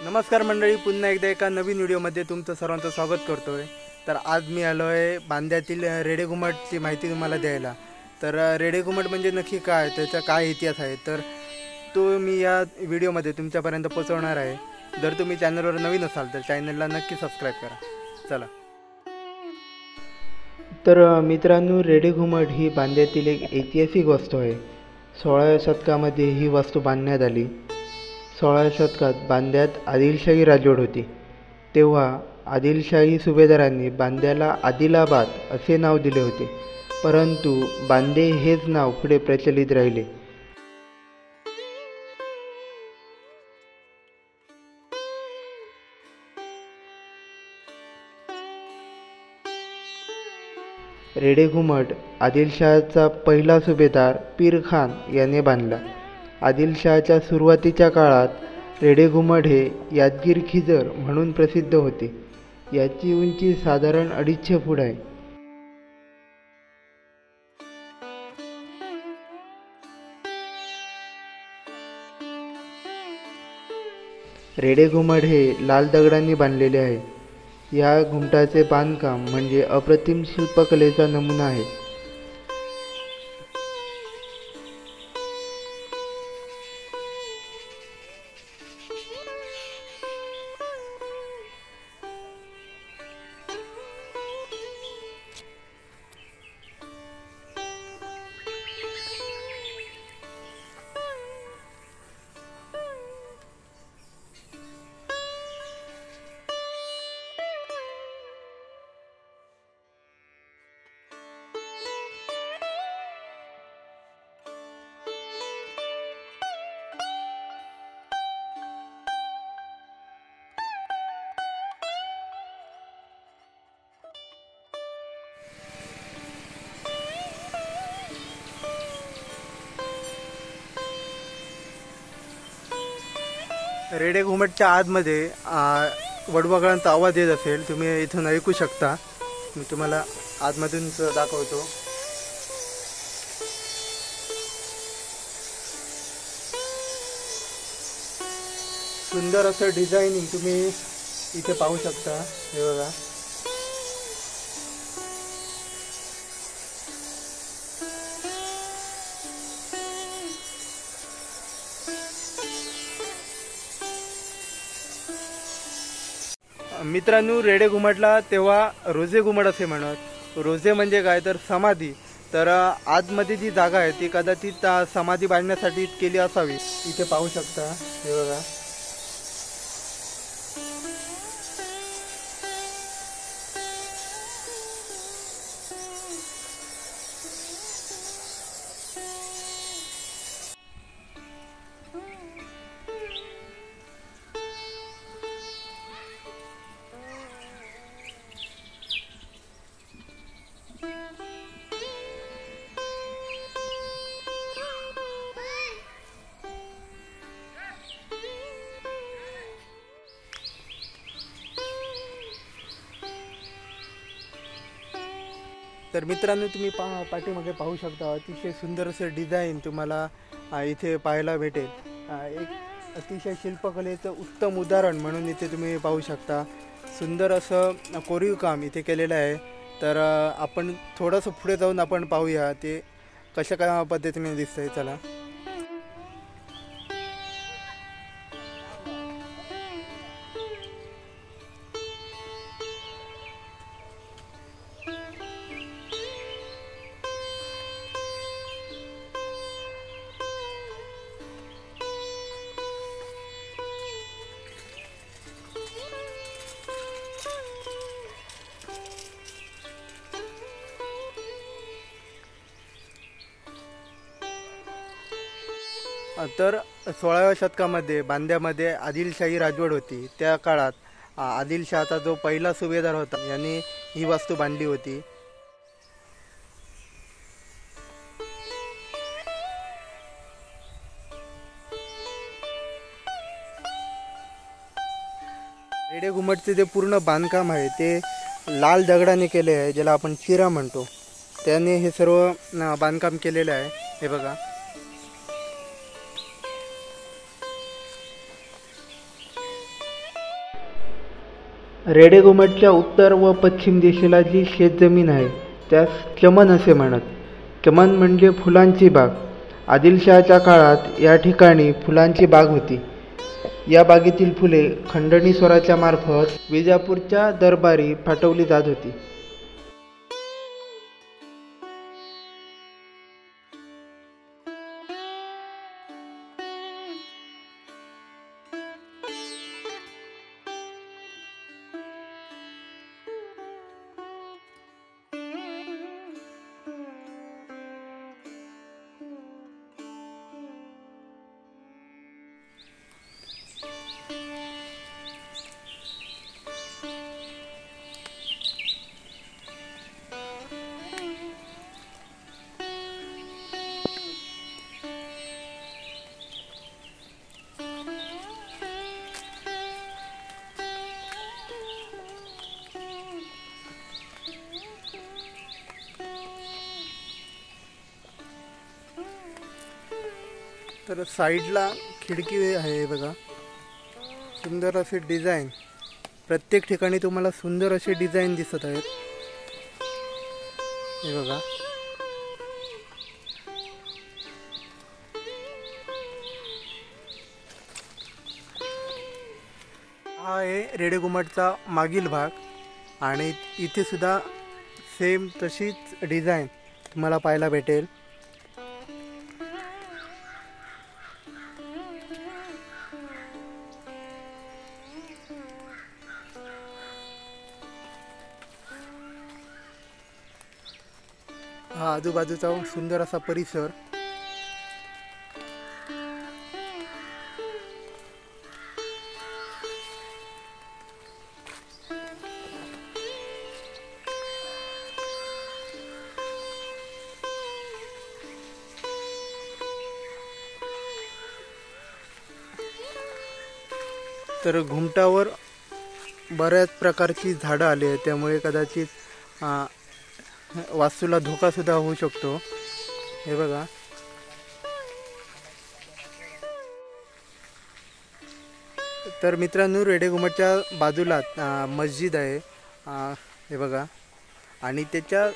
नमस्कार मंडळी, पुन्हा एकदा एका नवीन व्हिडिओमध्ये तुमचं सर्वांचं स्वागत करतोय। तर आज मी आलो आहे बांद्यातील रेडेघुमटची माहिती तुम्हाला द्यायला। तर रेडेघुमट म्हणजे नक्की काय, त्याचा काय इतिहास आहे, तर तो मी या व्हिडिओमध्ये तुमच्यापर्यंत पोहोचवणार आहे। जर तुम्ही चॅनलवर नवीन असाल तर चॅनलला नक्की सबस्क्राईब करा। चला, तर मित्रांनो, रेडेघुमट ही बांद्यातील एक ऐतिहासिक वास्तू आहे। 16व्या शतकामध्ये ही वास्तू बांधण्यात आली। 16व्या शतकात बांद्यात आदिलशाही राजवट होती। तेव्हा आदिलशाही सुभेदारांनी बांद्याला आदिलाबाद असे नाव दिले होते, परंतु बांदे हेच नाव पुढे प्रचलित राहिले। रेडेघुमट आदिलशहाचा पहिला सुभेदार पीर खान याने बांधला। आदिलशहाच्या सुरुवातीच्या काळात रेडेघुमट हे यादगीर खिजर म्हणून प्रसिद्ध होते। याची उंची साधारण 250 फूट आहे। रेडेघुमट हे लाल दगडांनी बांधलेले आहे। या घुमटाचे बांधकाम म्हणजे अप्रतिम शिल्पकलेचा नमुना आहे। रेडेघुमटच्या आतमध्ये वडवागळांचा आवाज येत असेल, तुम्ही इथून ऐकू शकता। मी तुम्हाला आतमधून दाखवतो। सुंदर असं डिझायनिंग तुम्ही इथे पाहू शकता। हे बघा, मित्रांनो, रेडेघुमटला तेव्हा रोजे घुमट असे म्हणत। रोजे म्हणजे काय तर समाधी। तर आतमध्ये जी जागा आहे ती कदाचित समाधी बांधण्यासाठी केली असावी। इथे पाहू शकता, हे बघा। तर मित्रांनो, तुम्ही पाठीमागे पाहू शकता, अतिशय सुंदर असं डिझाईन तुम्हाला इथे पाहायला भेटेल। एक अतिशय शिल्पकलेचं उत्तम उदाहरण म्हणून इथे तुम्ही पाहू शकता। सुंदर असं कोरीव काम इथे केलेलं आहे। तर आपण थोडंसं पुढे जाऊन आपण पाहूया ते कशा काय पद्धतीने दिसतंय। चला, तर 16व्या शतकामध्ये बांद्यामध्ये आदिलशाही राजवट होती। त्या काळात आदिलशहाचा जो पहिला सुभेदार होता याने ही वास्तू बांधली होती। रेडेघुमटचे जे पूर्ण बांधकाम आहे ते लाल दगडाने केले आहे, ज्याला आपण चिरा म्हणतो। त्याने हे सर्व बांधकाम केलेले आहे। हे बघा, रेडेगोमटच्या उत्तर व पश्चिम दिशेला जी शेतजमीन आहे त्यास चमन असे म्हणत. चमन म्हणजे फुलांची बाग. आदिलशहाच्या काळात या ठिकाणी फुलांची बाग होती. या बागेतील फुले खंडणी स्वराच्या मार्फत विजापूरच्या दरबारी पाठवली जात होती. तर साईडला खिडकी आहे बघा. सुंदर असे डिझाईन, प्रत्येक ठिकाणी तुम्हाला सुंदर असे डिझाईन दिसत आहेत. हे बघा, हा आहे रेडेगुमटचा मागील भाग आणि इथे सुद्धा सेम तशीच डिझाईन तुम्हाला पाहायला भेटेल. हा आजूबाजूचा सुंदर असा परिसर. तर घुमटावर बऱ्याच प्रकारची झाडं आली आहेत, त्यामुळे कदाचित वास्तूला धोका सुद्धा होऊ शकतो. हे बघा, तर मित्रांनो रेडेगुमटच्या बाजूला मस्जिद आहे. हे बघा, आणि त्याच्या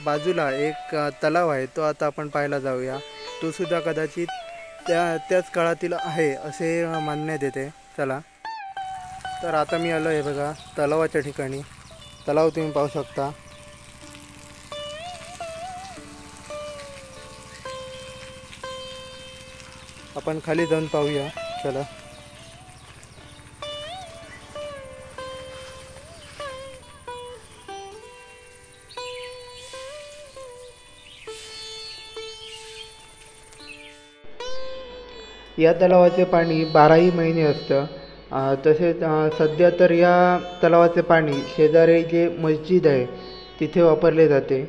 बाजूला एक तलाव आहे, तो आता आपण पाहायला जाऊया. तो सुद्धा कदाचित त्याच काळातील आहे असे मानण्यात येते. चला, तर आता मी आलो आहे बघा तलावाच्या ठिकाणी. तलाव तुम्ही पाहू शकता. आपण खाली जाऊन पाहूया. चला, या तलावाचे पाणी 12ही महिने असतं. तसेच सध्या तर या तलावाचे पाणी शेजारी जे मस्जिद आहे तिथे वापरले जाते.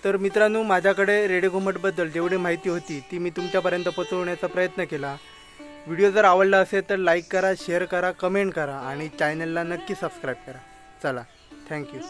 तर मित्रांनो, माझ्याकडे रेडेगुमटबद्दल जेवढी माहिती होती ती मी तुमच्यापर्यंत पोहोचवण्याचा प्रयत्न केला. व्हिडिओ जर आवडला असेल तर लाईक करा, शेअर करा, कमेंट करा आणि चॅनलला नक्की सबस्क्राईब करा. चला, थँक्यू.